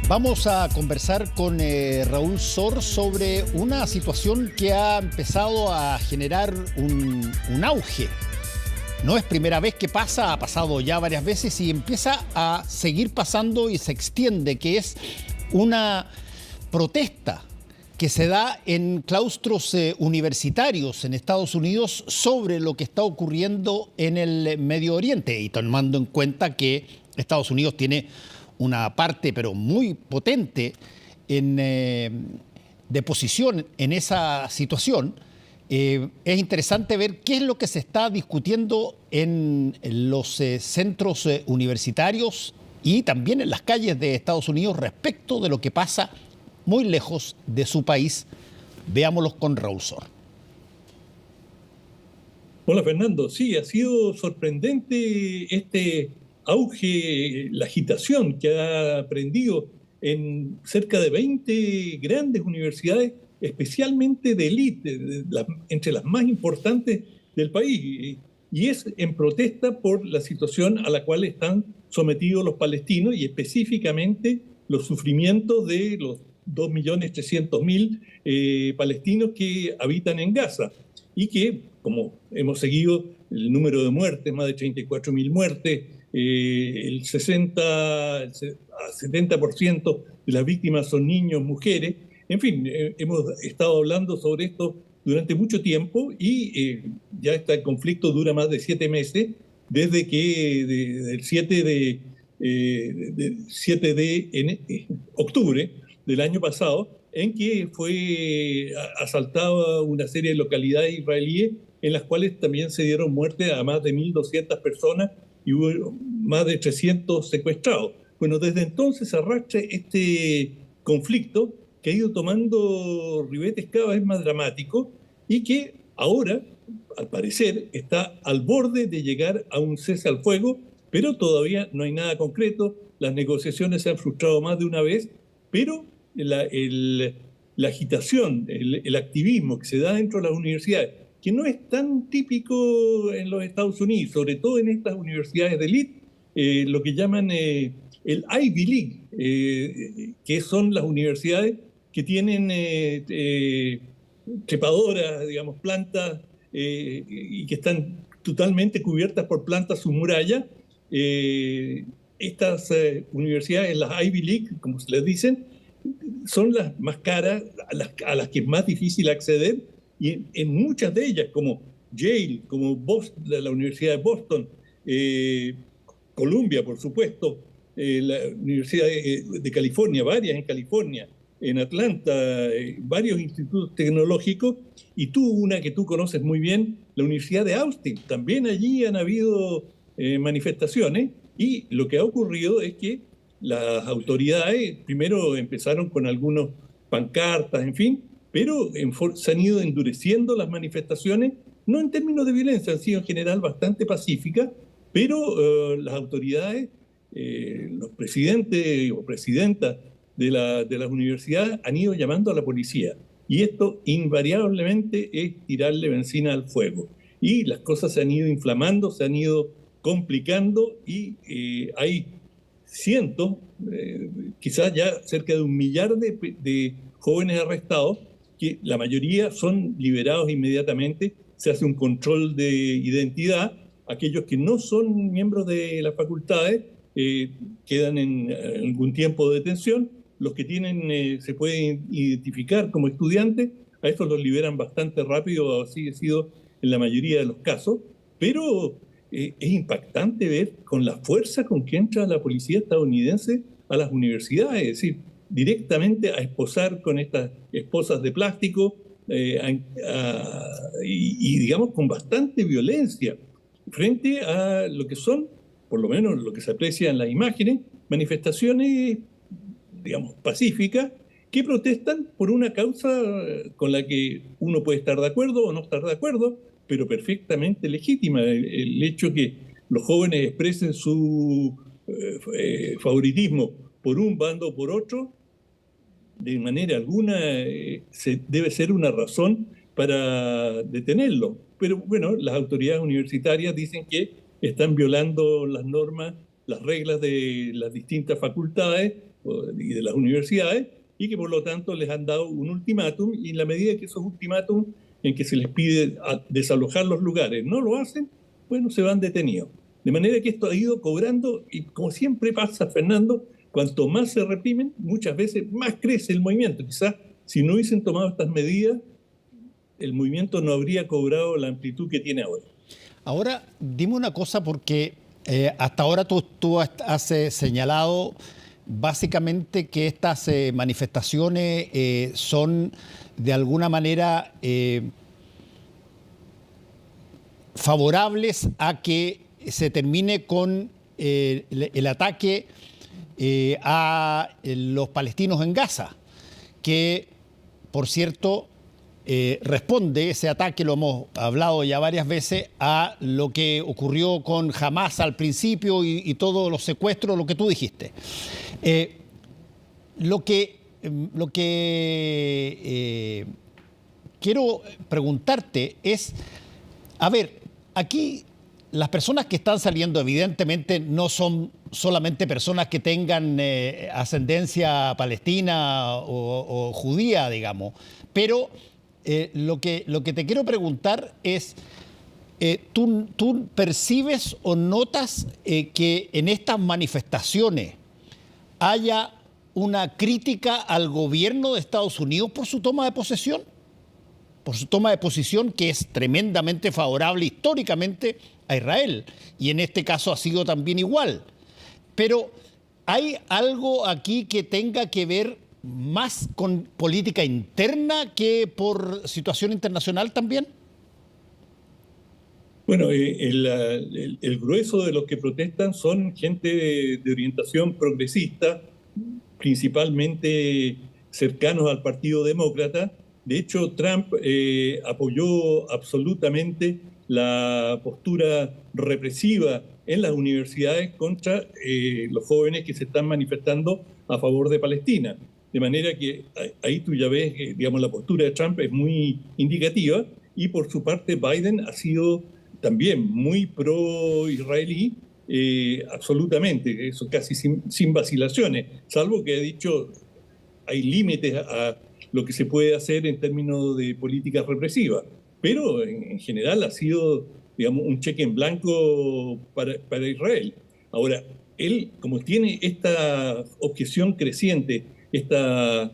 Vamos a conversar con Raúl Sor sobre una situación que ha empezado a generar un auge. No es primera vez que pasa, ha pasado ya varias veces y empieza a seguir pasando y se extiende, que es una protesta que se da en claustros universitarios en Estados Unidos sobre lo que está ocurriendo en el Medio Oriente, y tomando en cuenta que Estados Unidos tiene una parte, pero muy potente, de posición en esa situación. Es interesante ver qué es lo que se está discutiendo en los centros universitarios y también en las calles de Estados Unidos respecto de lo que pasa muy lejos de su país. Veámoslos con Raúl Sor. Hola Fernando, sí, ha sido sorprendente este auge, la agitación que ha prendido en cerca de 20 grandes universidades, especialmente de élite, entre las más importantes del país. Y es en protesta por la situación a la cual están sometidos los palestinos y específicamente los sufrimientos de los 2.300.000 palestinos que habitan en Gaza y que, como hemos seguido, el número de muertes, más de 34.000 muertes, el 70% de las víctimas son niños, mujeres. En fin, hemos estado hablando sobre esto durante mucho tiempo y ya este conflicto dura más de 7 meses, desde que del 7 de octubre del año pasado, en que fue asaltada una serie de localidades israelíes en las cuales también se dieron muerte a más de 1.200 personas y hubo más de 300 secuestrados. Bueno, desde entonces arrastra este conflicto que ha ido tomando ribetes cada vez más dramáticos y que ahora, al parecer, está al borde de llegar a un cese al fuego, pero todavía no hay nada concreto. Las negociaciones se han frustrado más de una vez, pero la agitación, el activismo que se da dentro de las universidades, que no es tan típico en los Estados Unidos, sobre todo en estas universidades de élite, lo que llaman el Ivy League, que son las universidades que tienen trepadoras, digamos, plantas, y que están totalmente cubiertas por plantas submurallas. Estas universidades, las Ivy League, como se les dicen, son las más caras, a las que es más difícil acceder, y en muchas de ellas, como Yale, como Boston, la Universidad de Boston, Columbia, por supuesto, la Universidad de California, varias en California, en Atlanta, varios institutos tecnológicos, y una que tú conoces muy bien, la Universidad de Austin. También allí han habido manifestaciones, y lo que ha ocurrido es que las autoridades primero empezaron con algunos pancartas, en fin, pero se han ido endureciendo las manifestaciones, no en términos de violencia, han sido en general bastante pacíficas, pero las autoridades, los presidentes o presidentas de las universidades han ido llamando a la policía. Y esto invariablemente es tirarle benzina al fuego. Y las cosas se han ido inflamando, se han ido complicando y hay cientos, quizás ya cerca de 1.000.000 de jóvenes arrestados, que la mayoría son liberados inmediatamente, se hace un control de identidad. Aquellos que no son miembros de las facultades quedan en algún tiempo de detención. Los que se pueden identificar como estudiantes, a estos los liberan bastante rápido, así ha sido en la mayoría de los casos, pero es impactante ver con la fuerza con que entra la policía estadounidense a las universidades, es decir, directamente a esposar con estas esposas de plástico y digamos con bastante violencia frente a lo que son, por lo menos lo que se aprecia en las imágenes, manifestaciones, digamos, pacíficas, que protestan por una causa con la que uno puede estar de acuerdo o no estar de acuerdo, pero perfectamente legítima. El hecho que los jóvenes expresen su favoritismo por un bando o por otro, de manera alguna debe ser una razón para detenerlo. Pero bueno, las autoridades universitarias dicen que están violando las normas las reglas de las distintas facultades y de las universidades, y que por lo tanto les han dado un ultimátum, y en la medida que esos ultimátums en que se les pide desalojar los lugares no lo hacen, bueno, se van detenidos. De manera que esto ha ido cobrando, y como siempre pasa, Fernando, cuanto más se reprimen, muchas veces más crece el movimiento. Quizás si no hubiesen tomado estas medidas, el movimiento no habría cobrado la amplitud que tiene ahora. Ahora, dime una cosa, porque hasta ahora tú has señalado básicamente que estas manifestaciones son de alguna manera favorables a que se termine con el ataque a los palestinos en Gaza, que, por cierto, responde ese ataque, lo hemos hablado ya varias veces, a lo que ocurrió con Hamás al principio y todos los secuestros, lo que tú dijiste. Lo que quiero preguntarte es, a ver, aquí las personas que están saliendo evidentemente no son solamente personas que tengan ascendencia palestina o judía, digamos, pero lo que te quiero preguntar es, ¿tú percibes o notas que en estas manifestaciones haya una crítica al gobierno de Estados Unidos por su toma de posesión? Por su toma de posición, que es tremendamente favorable históricamente a Israel, y en este caso ha sido también igual. Pero ¿hay algo aquí que tenga que ver más con política interna que por situación internacional también? Bueno, el grueso de los que protestan son gente de orientación progresista, principalmente cercanos al Partido Demócrata. De hecho, Trump apoyó absolutamente la postura represiva en las universidades contra los jóvenes que se están manifestando a favor de Palestina. De manera que ahí tú ya ves, digamos, la postura de Trump es muy indicativa, y por su parte Biden ha sido también muy pro-israelí, absolutamente, eso casi sin vacilaciones, salvo que ha dicho hay límites a lo que se puede hacer en términos de políticas represivas, pero en general ha sido, digamos, un cheque en blanco para Israel. Ahora, él, como tiene esta objeción creciente, esta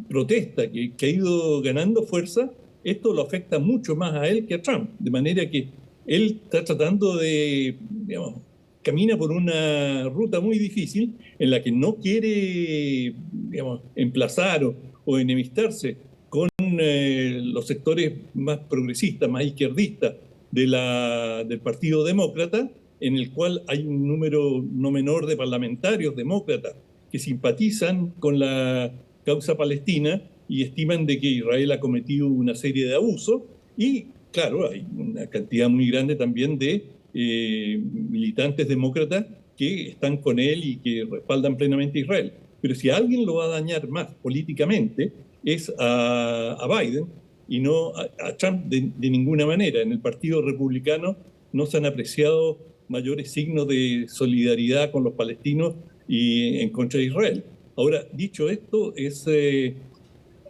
protesta que ha ido ganando fuerza, esto lo afecta mucho más a él que a Trump, de manera que él está tratando de, digamos, camina por una ruta muy difícil en la que no quiere, digamos, emplazar o enemistarse con los sectores más progresistas, más izquierdistas del Partido Demócrata, en el cual hay un número no menor de parlamentarios demócratas que simpatizan con la causa palestina y estiman de que Israel ha cometido una serie de abusos, y claro, hay una cantidad muy grande también de militantes demócratas que están con él y que respaldan plenamente a Israel. Pero si a alguien lo va a dañar más políticamente es a Biden y no a Trump de ninguna manera. En el Partido Republicano no se han apreciado mayores signos de solidaridad con los palestinos y en contra de Israel. Ahora, dicho esto,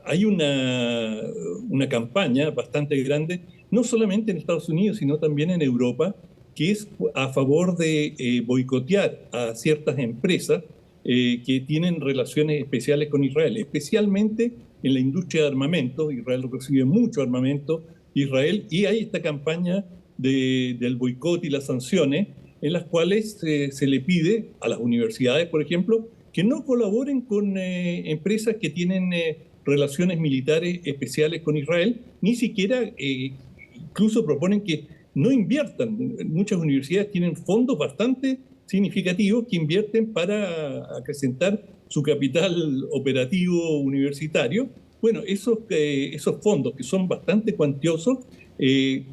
hay una campaña bastante grande, no solamente en Estados Unidos, sino también en Europa, que es a favor de boicotear a ciertas empresas que tienen relaciones especiales con Israel, especialmente en la industria de armamento. Israel recibe mucho armamento, Israel, y hay esta campaña del boicot y las sanciones, en las cuales se le pide a las universidades, por ejemplo, que no colaboren con empresas que tienen relaciones militares especiales con Israel, ni siquiera, incluso proponen que no inviertan. Muchas universidades tienen fondos bastante significativos que invierten para acrecentar su capital operativo universitario. Bueno, esos fondos, que son bastante cuantiosos, el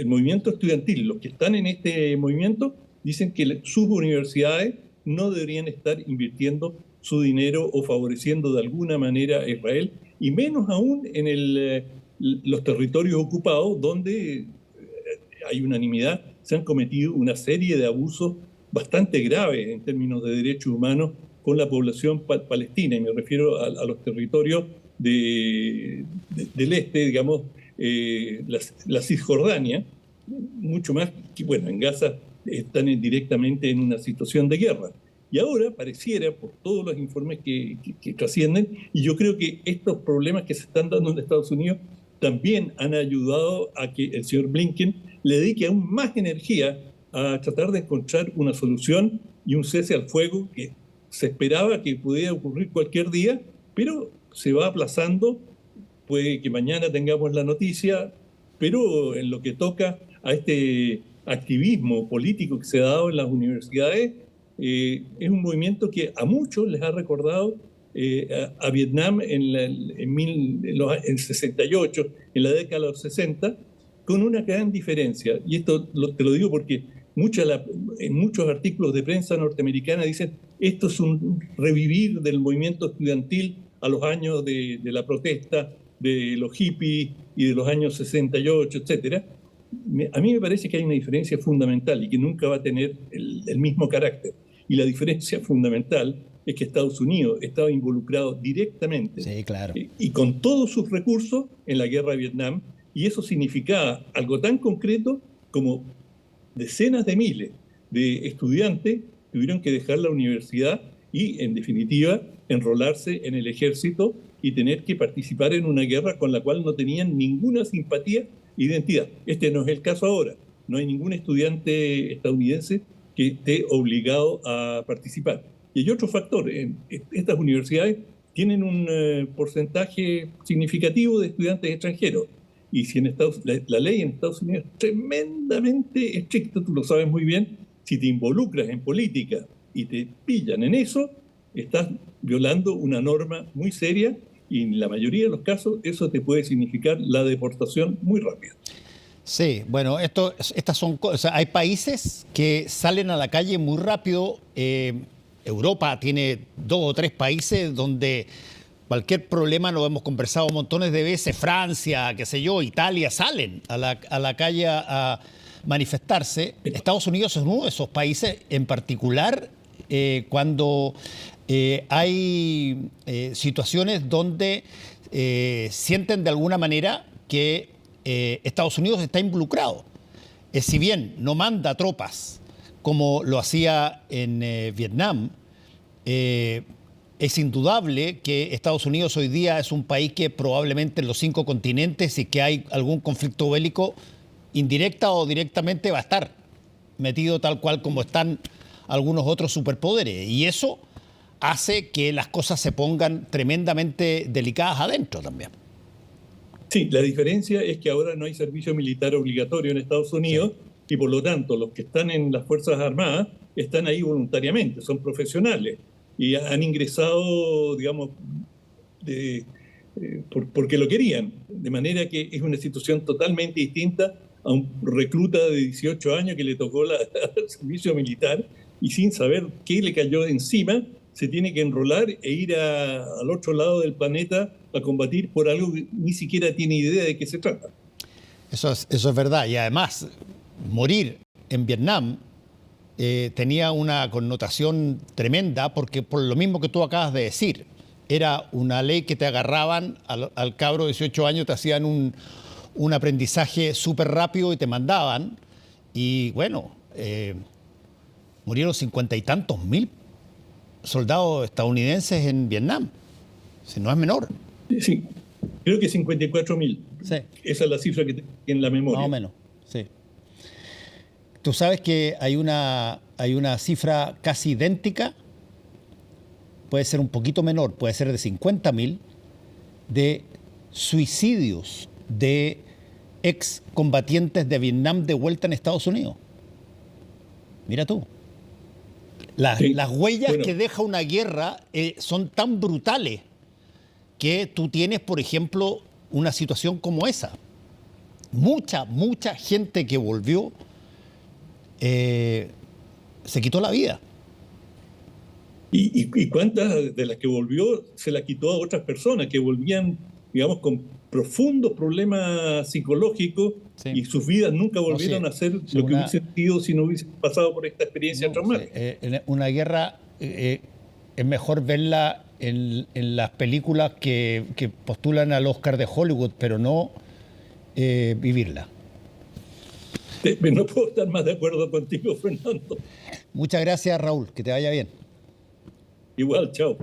movimiento estudiantil, los que están en este movimiento, dicen que sus universidades no deberían estar invirtiendo su dinero o favoreciendo de alguna manera a Israel, y menos aún en los territorios ocupados, donde hay unanimidad, se han cometido una serie de abusos bastante graves en términos de derechos humanos con la población palestina, y me refiero a los territorios del este, digamos, la Cisjordania, mucho más que, bueno, en Gaza están directamente en una situación de guerra. Y ahora pareciera, por todos los informes que trascienden, y yo creo que estos problemas que se están dando en Estados Unidos también han ayudado a que el señor Blinken le dedique aún más energía a tratar de encontrar una solución y un cese al fuego que se esperaba que pudiera ocurrir cualquier día, pero se va aplazando. Puede que mañana tengamos la noticia, pero en lo que toca a este activismo político que se ha dado en las universidades, es un movimiento que a muchos les ha recordado a Vietnam en 68, en la década de los 60, con una gran diferencia. Y esto te lo digo porque en muchos artículos de prensa norteamericana dicen esto es un revivir del movimiento estudiantil a los años de la protesta, de los hippies y de los años 68, etc. A mí me parece que hay una diferencia fundamental y que nunca va a tener el mismo carácter. Y la diferencia fundamental es que Estados Unidos estaba involucrado directamente, sí, claro, y con todos sus recursos en la guerra de Vietnam, y eso significaba algo tan concreto como decenas de miles de estudiantes tuvieron que dejar la universidad y, en definitiva, enrolarse en el ejército y tener que participar en una guerra con la cual no tenían ninguna simpatía e identidad. Este no es el caso ahora. No hay ningún estudiante estadounidense que esté obligado a participar. Y hay otro factor. Estas universidades tienen un porcentaje significativo de estudiantes extranjeros. Y si la ley en Estados Unidos es tremendamente estricta, tú lo sabes muy bien, si te involucras en política y te pillan en eso, estás violando una norma muy seria, y en la mayoría de los casos eso te puede significar la deportación muy rápida. Sí, bueno, estas son cosas. Hay países que salen a la calle muy rápido. Europa tiene 2 o 3 países donde cualquier problema, lo hemos conversado montones de veces, Francia, qué sé yo, Italia, salen a la calle a manifestarse. Estados Unidos es uno de esos países, en particular cuando hay situaciones donde sienten de alguna manera que Estados Unidos está involucrado. Si bien no manda tropas como lo hacía en Vietnam, es indudable que Estados Unidos hoy día es un país que probablemente en los 5 continentes, si que hay algún conflicto bélico, indirecta o directamente va a estar metido tal cual como están algunos otros superpoderes. Y eso hace que las cosas se pongan tremendamente delicadas adentro también. Sí, la diferencia es que ahora no hay servicio militar obligatorio en Estados Unidos, sí, y por lo tanto los que están en las Fuerzas Armadas están ahí voluntariamente, son profesionales y han ingresado, digamos, porque lo querían. De manera que es una situación totalmente distinta a un recluta de 18 años que le tocó el servicio militar y sin saber qué le cayó encima, se tiene que enrolar e ir al otro lado del planeta a combatir por algo que ni siquiera tiene idea de qué se trata. Eso es verdad. Y además, morir en Vietnam tenía una connotación tremenda, porque por lo mismo que tú acabas de decir, era una ley que te agarraban al cabro de 18 años, te hacían un aprendizaje súper rápido y te mandaban. Y bueno, murieron 50 y tantos mil soldados estadounidenses en Vietnam. Si no es menor. Sí, creo que 54.000. Sí. Esa es la cifra que tengo en la memoria. Más o menos, sí. Tú sabes que hay una cifra casi idéntica, puede ser un poquito menor, puede ser de 50.000, de suicidios de excombatientes de Vietnam de vuelta en Estados Unidos. Mira tú. Las huellas que deja una guerra son tan brutales que tú tienes, por ejemplo, una situación como esa. Mucha gente que volvió se quitó la vida. ¿Y cuántas de las que volvió se las quitó a otras personas que volvían, digamos, con profundos problemas psicológicos Sí. y sus vidas nunca volvieron sí. a ser Sí, lo que hubiesen sido si no hubiesen pasado por esta experiencia traumática. Una guerra es mejor verla en las películas que postulan al Oscar de Hollywood, pero no vivirla. No puedo estar más de acuerdo contigo, Fernando. Muchas gracias, Raúl. Que te vaya bien. Igual, chao.